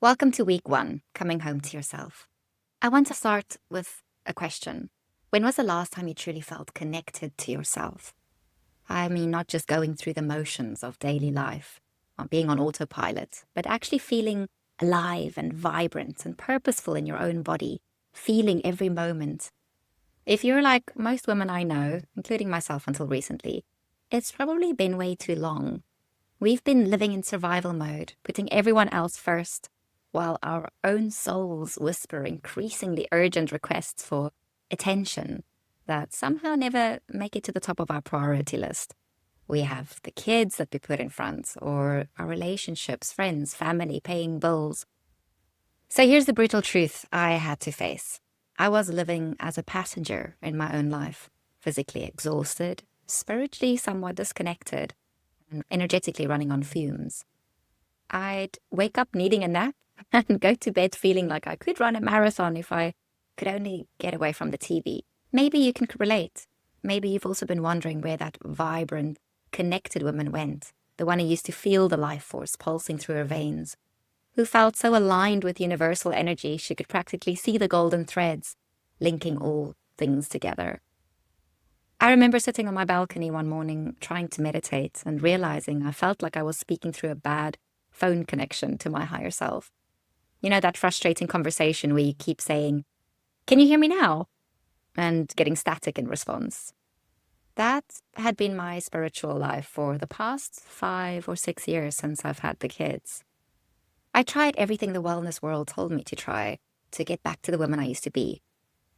Welcome to week one, coming home to yourself. I want to start with a question. When was the last time you truly felt connected to yourself? I mean, not just going through the motions of daily life, or being on autopilot, but actually feeling alive and vibrant and purposeful in your own body, feeling every moment. If you're like most women I know, including myself until recently, it's probably been way too long. We've been living in survival mode, putting everyone else first, while our own souls whisper increasingly urgent requests for attention that somehow never make it to the top of our priority list. We have the kids that we put in front, or our relationships, friends, family, paying bills. So here's the brutal truth I had to face. I was living as a passenger in my own life, physically exhausted, spiritually somewhat disconnected, and energetically running on fumes. I'd wake up needing a nap and go to bed feeling like I could run a marathon if I could only get away from the TV. Maybe you can relate. Maybe you've also been wondering where that vibrant, connected woman went, the one who used to feel the life force pulsing through her veins, who felt so aligned with universal energy she could practically see the golden threads linking all things together. I remember sitting on my balcony one morning trying to meditate and realizing I felt like I was speaking through a bad phone connection to my higher self. You know, that frustrating conversation where you keep saying, "Can you hear me now?" and getting static in response. That had been my spiritual life for the past 5 or 6 years since I've had the kids. I tried everything the wellness world told me to try to get back to the woman I used to be.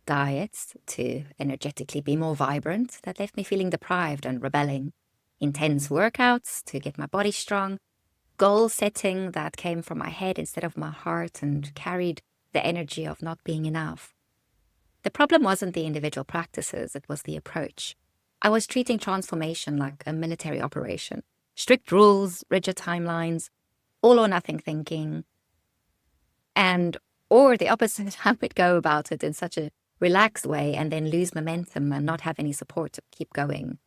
Diets to energetically be more vibrant that left me feeling deprived and rebelling. Intense workouts to get my body strong. Goal setting that came from my head instead of my heart and carried the energy of not being enough. The problem wasn't the individual practices, it was the approach. I was treating transformation like a military operation. Strict rules, rigid timelines, all or nothing thinking. Or the opposite, I would go about it in such a relaxed way and then lose momentum and not have any support to keep going.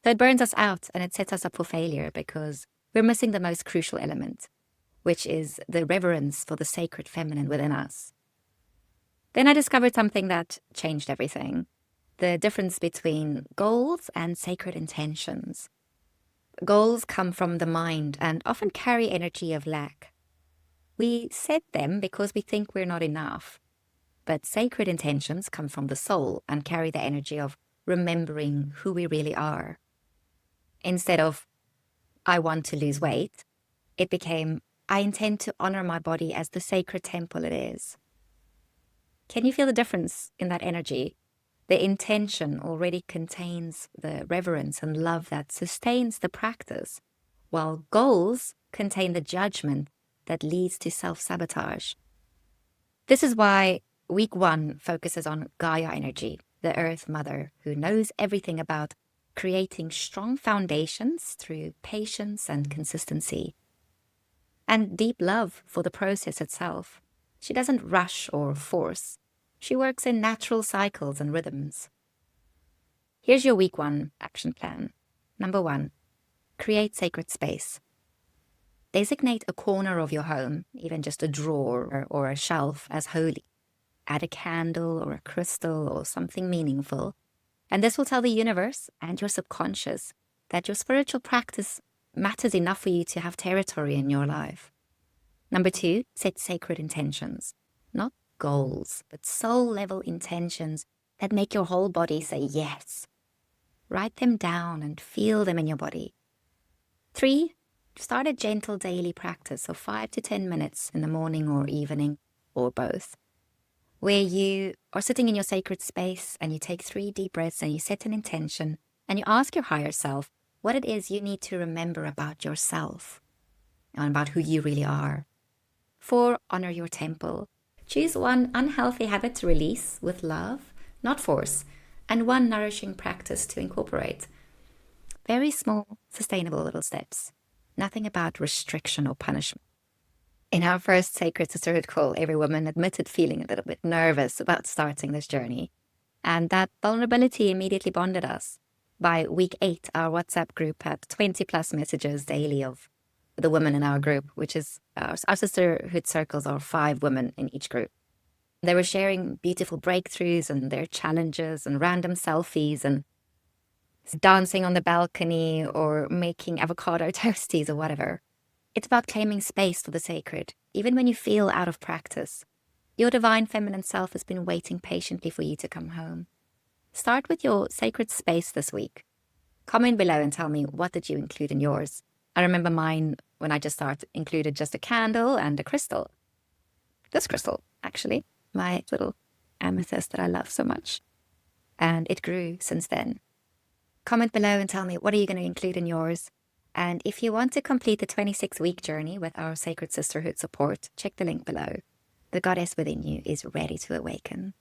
So it burns us out and it sets us up for failure because we're missing the most crucial element, which is the reverence for the sacred feminine within us. Then I discovered something that changed everything. The difference between goals and sacred intentions. Goals come from the mind and often carry energy of lack. We set them because we think we're not enough. But sacred intentions come from the soul and carry the energy of remembering who we really are. Instead of, "I want to lose weight," it became, "I intend to honor my body as the sacred temple it is." Can you feel the difference in that energy? The intention already contains the reverence and love that sustains the practice, while goals contain the judgment that leads to self-sabotage. This is why week one focuses on Gaia energy, the Earth Mother, who knows everything about creating strong foundations through patience and consistency, and deep love for the process itself. She doesn't rush or force. She works in natural cycles and rhythms. Here's your week one action plan. Number 1, create sacred space. Designate a corner of your home, even just a drawer or a shelf, as holy. Add a candle or a crystal or something meaningful. And this will tell the universe and your subconscious that your spiritual practice matters enough for you to have territory in your life. Number 2, set sacred intentions. Not goals, but soul-level intentions that make your whole body say yes. Write them down and feel them in your body. 3, start a gentle daily practice of 5 to 10 minutes in the morning or evening, or both, where you are sitting in your sacred space and you take 3 deep breaths and you set an intention and you ask your higher self what it is you need to remember about yourself and about who you really are. 4, honor your temple. Choose one unhealthy habit to release with love, not force, and one nourishing practice to incorporate. Very small, sustainable little steps. Nothing about restriction or punishment. In our first Sacred Sisterhood call, every woman admitted feeling a little bit nervous about starting this journey. And that vulnerability immediately bonded us. By week 8, our WhatsApp group had 20 plus messages daily of the women in our group, which is our sisterhood circles are 5 women in each group. They were sharing beautiful breakthroughs and their challenges and random selfies and dancing on the balcony or making avocado toasties or whatever. It's about claiming space for the sacred, even when you feel out of practice. Your divine feminine self has been waiting patiently for you to come home. Start with your sacred space this week. Comment below and tell me, what did you include in yours? I remember mine, when I just started, included just a candle and a crystal. This crystal, actually, my little amethyst that I love so much. And it grew since then. Comment below and tell me, what are you going to include in yours? And if you want to complete the 26-week journey with our Sacred Sisterhood support, check the link below. The goddess within you is ready to awaken.